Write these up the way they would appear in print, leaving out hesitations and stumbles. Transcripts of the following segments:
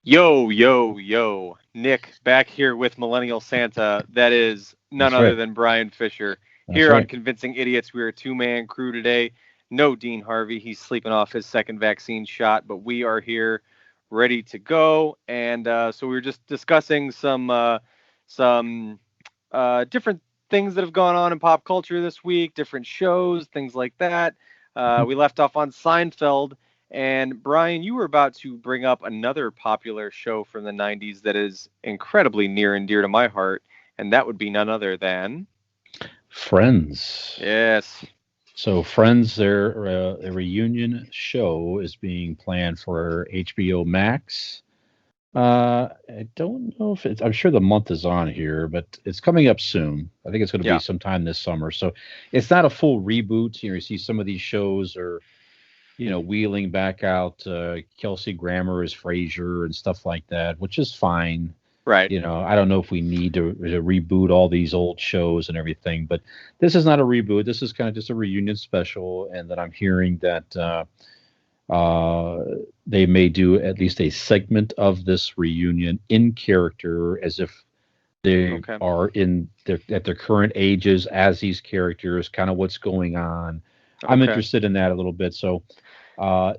Yo, yo, yo. Nick back here with Millennial Santa. That is none That's other right. than Brian Fisher. That's Here on right. Convincing Idiots, we're a two-man crew today. No Dean Harvey. He's sleeping off his second vaccine shot, but we are here ready to go. And so we were just discussing some different things that have gone on in pop culture this week, different shows, things like that. Mhm. We left off on Seinfeld. And Brian, you were about to bring up another popular show from the 90s that is incredibly near and dear to my heart, and that would be none other than. Friends. Yes. So Friends, their reunion show is being planned for HBO Max. I don't know if it's. I'm sure the month is on here, but it's coming up soon. I think it's going to be Yeah. sometime this summer. So it's not a full reboot. You see some of these shows are, wheeling back out Kelsey Grammer as Frasier and stuff like that, which is fine. Right. I don't know if we need to reboot all these old shows and everything, but this is not a reboot. This is kind of just a reunion special, and that I'm hearing that uh, they may do at least a segment of this reunion in character, as if they Okay. are at their current ages as these characters, kind of what's going on. I'm Okay. interested in that a little bit. So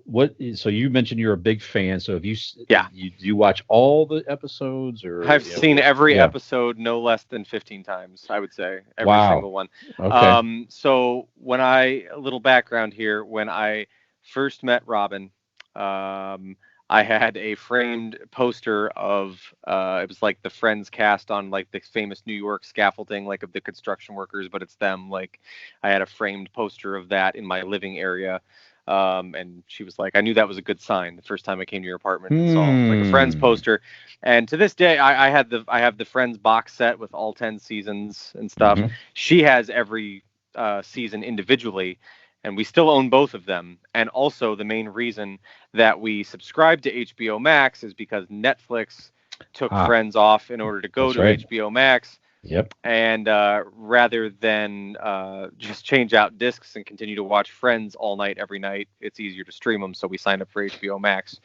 what? So you mentioned you're a big fan. So if Yeah. you watch all the episodes, or I've seen every yeah? episode no less than 15 times, I would say, every Wow. single one. Okay. So a little background here, when I first met Robin, um, I had a framed poster of, it was like the Friends cast on like the famous New York scaffolding, like of the construction workers, but it's them. Like I had a framed poster of that in my living area. And she was like, I knew that was a good sign the first time I came to your apartment and saw like a Friends Hmm. poster. And to this day, I have the Friends box set with all 10 seasons and stuff. Hmm. She has every season individually, and we still own both of them. And also, the main reason that we subscribe to HBO Max is because Netflix took Ah, Friends off in order to go that's to right. HBO Max. Yep. And rather than just change out discs and continue to watch Friends all night, every night, it's easier to stream them. So we signed up for HBO Max,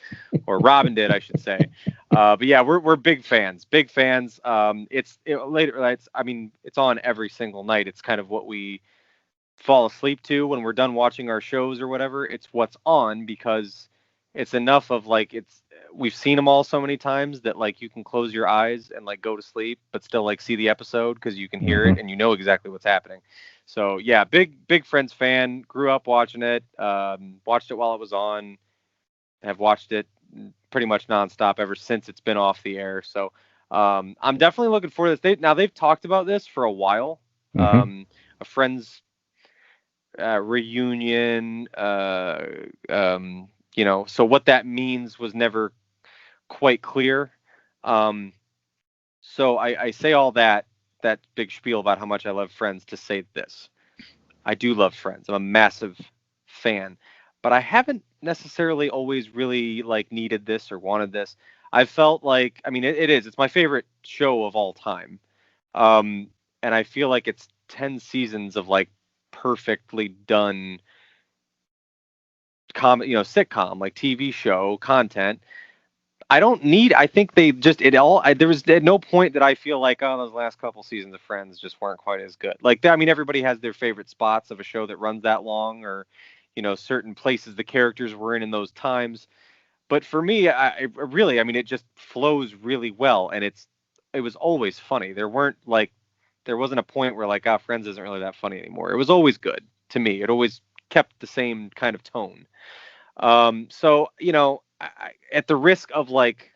or Robin did, I should say. But yeah, we're big fans, big fans. Later. It's on every single night. It's kind of what we fall asleep to when we're done watching our shows or whatever. It's what's on because it's enough of like it's we've seen them all so many times that like you can close your eyes and like go to sleep but still like see the episode because you can hear Hmm. it and you know exactly what's happening. So yeah, big Friends fan. Grew up watching it. Watched it while it was on. Have watched it pretty much nonstop ever since it's been off the air. So I'm definitely looking for this. They've talked about this for a while. Hmm. A Friends reunion. So what that means was never quite clear. Um, so I say all that big spiel about how much I love Friends to say this. I do love Friends. I'm a massive fan, but I haven't necessarily always really like needed this or wanted this. I felt like, I mean, it is. It's my favorite show of all time. Um, and I feel like it's 10 seasons of like perfectly done sitcom, like TV show content. I think they just it all there was at no point that I feel like, oh, those last couple seasons of Friends just weren't quite as good. Like I mean, everybody has their favorite spots of a show that runs that long, or certain places the characters were in those times. But for me, I mean, it just flows really well, and it was always funny. There wasn't a point where like, Friends isn't really that funny anymore. It was always good to me. It always kept the same kind of tone. So at the risk of like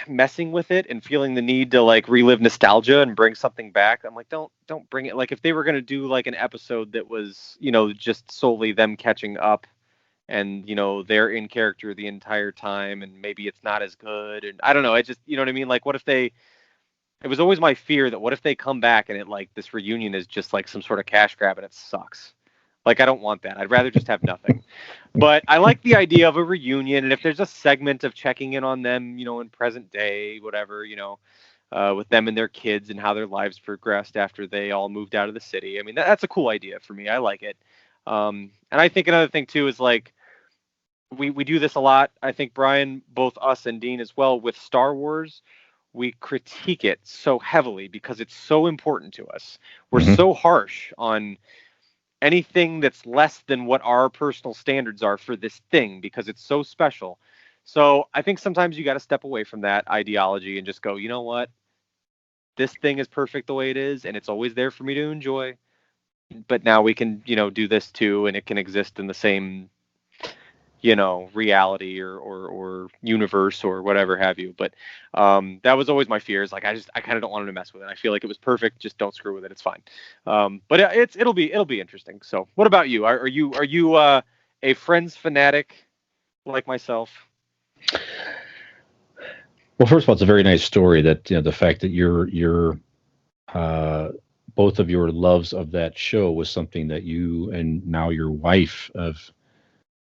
messing with it and feeling the need to like relive nostalgia and bring something back, I'm like, don't bring it. Like if they were gonna do like an episode that was just solely them catching up, and they're in character the entire time, and maybe it's not as good, and I don't know. I just what I mean. Like what if they? It was always my fear that what if they come back and it like this reunion is just like some sort of cash grab and it sucks. Like I don't want that. I'd rather just have nothing. But I like the idea of a reunion, and if there's a segment of checking in on them, in present day, whatever, with them and their kids and how their lives progressed after they all moved out of the city. I mean, that's a cool idea for me. I like it. And I think another thing too is like we do this a lot. I think Brian, both us and Dean as well, with Star Wars, we critique it so heavily because it's so important to us. We're Hmm. so harsh on anything that's less than what our personal standards are for this thing because it's so special. So I think sometimes you got to step away from that ideology and just go, you know what? This thing is perfect the way it is, and it's always there for me to enjoy. But now we can, do this too, and it can exist in the same, reality or universe or whatever have you. But that was always my fears. Like I kind of don't want to mess with it. I feel like it was perfect. Just don't screw with it. It's fine. But it'll be interesting. So what about you? Are you a Friends fanatic like myself? Well, first of all, it's a very nice story that the fact that your uh, both of your loves of that show was something that you and now your wife of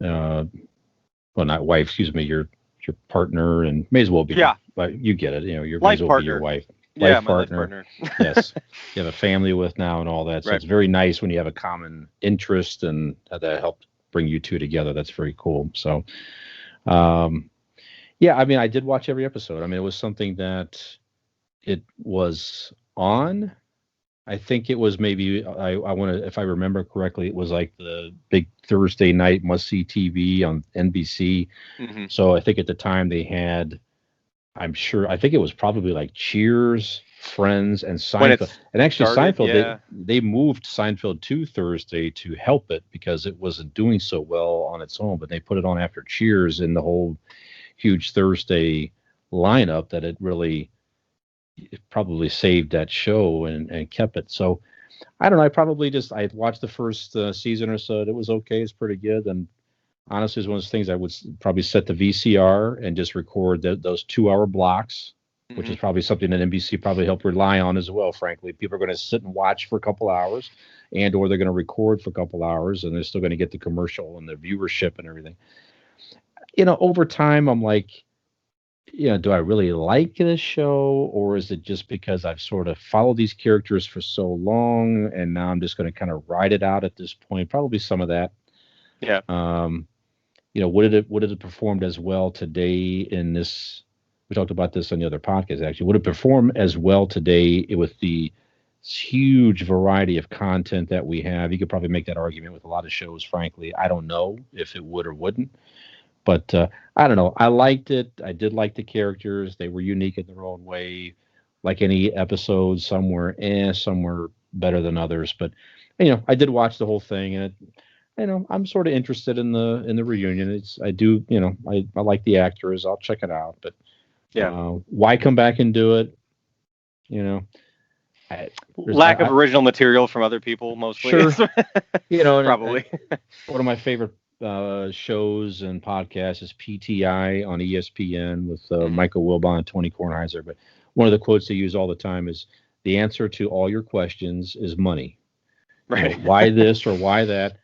uh, well, not wife, excuse me, your partner, and may as well be, Yeah, but you get it. Your may as life well be your partner. wife, Yeah, life my life partner. partner. Yes, you have a family with now and all that. So Right. it's very nice when you have a common interest and that helped bring you two together. That's very cool. So, um, yeah, I mean, I did watch every episode. I mean, it was something that it was on. I think it was maybe I want to if I remember correctly, it was like the big Thursday night must see TV on NBC. Hmm. So I think at the time they had, I'm sure, I think it was probably like Cheers, Friends, and When Seinfeld. it's And actually, started, Seinfeld yeah. they moved Seinfeld to Thursday to help it because it wasn't doing so well on its own. But they put it on after Cheers in the whole huge Thursday lineup that it probably saved that show and kept it. So I don't know. I watched the first season or so. It was okay. It's pretty good. And honestly, it's one of those things I would probably set the VCR and just record those 2 hour blocks, which Hmm. is probably something that NBC probably helped rely on as well. Frankly, people are going to sit and watch for a couple hours, and or they're going to record for a couple hours, and they're still going to get the commercial and the viewership and everything. Over time, I'm like, do I really like this show, or is it just because I've sort of followed these characters for so long, and now I'm just going to kind of ride it out at this point? Probably some of that. Yeah. Um, would it have performed as well today in this? We talked about this on the other podcast. Actually, would it perform as well today with the huge variety of content that we have? You could probably make that argument with a lot of shows. Frankly, I don't know if it would or wouldn't. But I don't know. I liked it. I did like the characters. They were unique in their own way. Like any episode, some were some were better than others. But I did watch the whole thing, and I'm sort of interested in the reunion. I do, I like the actors. I'll check it out. But Yeah. why come back and do it? You know, I, Lack of original material from other people, mostly. sure, and Probably. one of my favorite shows and podcasts is PTI on ESPN with Hmm. Michael Wilbon and Tony Kornheiser. But one of the quotes they use all the time is, "The answer to all your questions is money." Right. Why this or why that?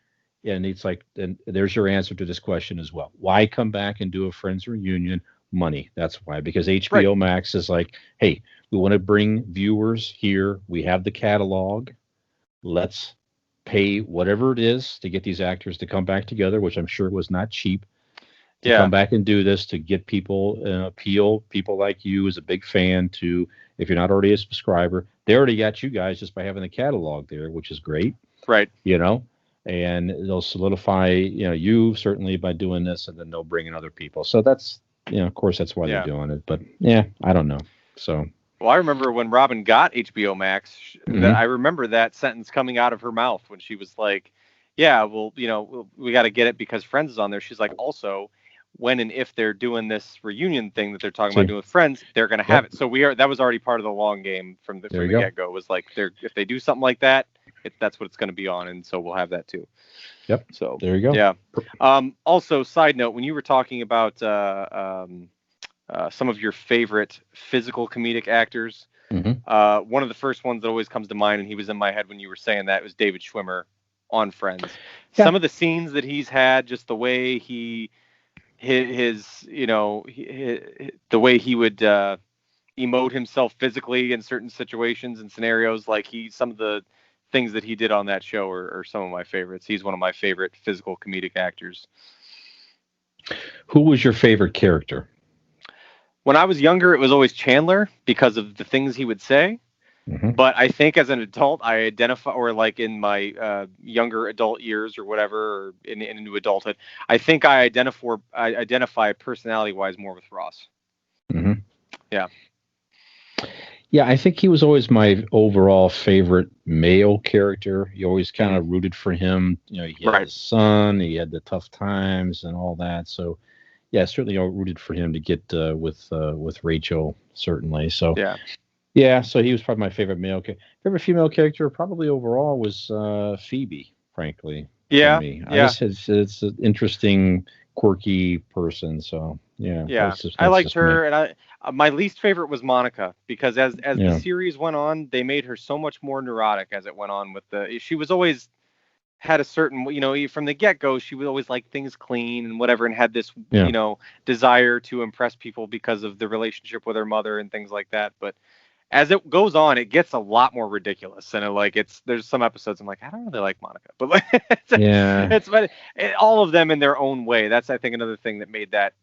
And it's like, and there's your answer to this question as well. Why come back and do a Friends reunion? Money. That's why. Because Right. HBO Max is like, hey, we want to bring viewers here. We have the catalog. Let's pay whatever it is to get these actors to come back together, which I'm sure was not cheap, to Yeah. come back and do this, to get people appeal people like you as a big fan to, if you're not already a subscriber, they already got you guys just by having the catalog there, which is great, Right. you know, and they'll solidify, you certainly by doing this, and then they'll bring in other people. So that's, of course, that's why they're Yeah. doing it. But yeah, I don't know. So, Well, I remember when Robin got HBO Max, that mhm. I remember that sentence coming out of her mouth when she was like, "Yeah, well, we got to get it because Friends is on there." She's like, "Also, when and if they're doing this reunion thing that they're talking about See, doing with Friends, they're going to have yep, it." So that was already part of the long game from the there from you the go. get go. Was like, if they do something like that, that's what it's going to be on, and so we'll have that too. Yep, So there you go. yeah. Also, side note, when you were talking about some of your favorite physical comedic actors. Hmm. One of the first ones that always comes to mind, and he was in my head when you were saying that, was David Schwimmer on Friends. Yeah. Some of the scenes that he's had, just the way he, his the way he would emote himself physically in certain situations and scenarios, like some of the things that he did on that show are some of my favorites. He's one of my favorite physical comedic actors. Who was your favorite character? When I was younger, it was always Chandler because of the things he would say. Hmm. But I think as an adult, I identify, or like in my younger adult years or whatever, or into adulthood, I think I identify personality-wise more with Ross. Hmm. Yeah. Yeah, I think he was always my overall favorite male character. You always kind Mhm. of rooted for him. He had Right. his son, he had the tough times and all that. So, yeah, certainly I rooted for him to get with Rachel, certainly. So, Yeah. yeah, so he was probably my favorite favorite female character. Probably overall was Phoebe, frankly, for Yeah. me. I Yeah. just it's an interesting, quirky person. So, yeah, Yeah. I that's liked just me. her, and my least favorite was Monica because as the Yeah, series went on, they made her so much more neurotic as it went on. She was always had a certain, from the get-go, she would always like things clean and whatever, and had this, yeah, desire to impress people because of the relationship with her mother and things like that. But as it goes on, it gets a lot more ridiculous, and there's some episodes I'm like, I don't really like Monica, but like, yeah. but all of them in their own way. That's, I think, another thing that made that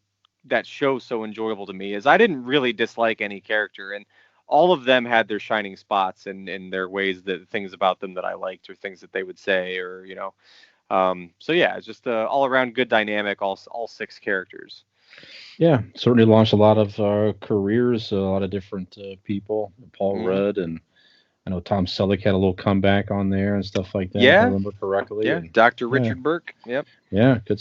show so enjoyable to me is I didn't really dislike any character, and all of them had their shining spots and their ways, that things about them that I liked, or things that they would say, or so yeah, it's just all around good dynamic, all six characters. Yeah, certainly launched a lot of careers, a lot of different people. Paul Hmm. Rudd, and I know Tom Selleck had a little comeback on there and stuff like that, if I Yeah, remember correctly. yeah, And Dr. yeah, Richard Burke. Yep. yeah, good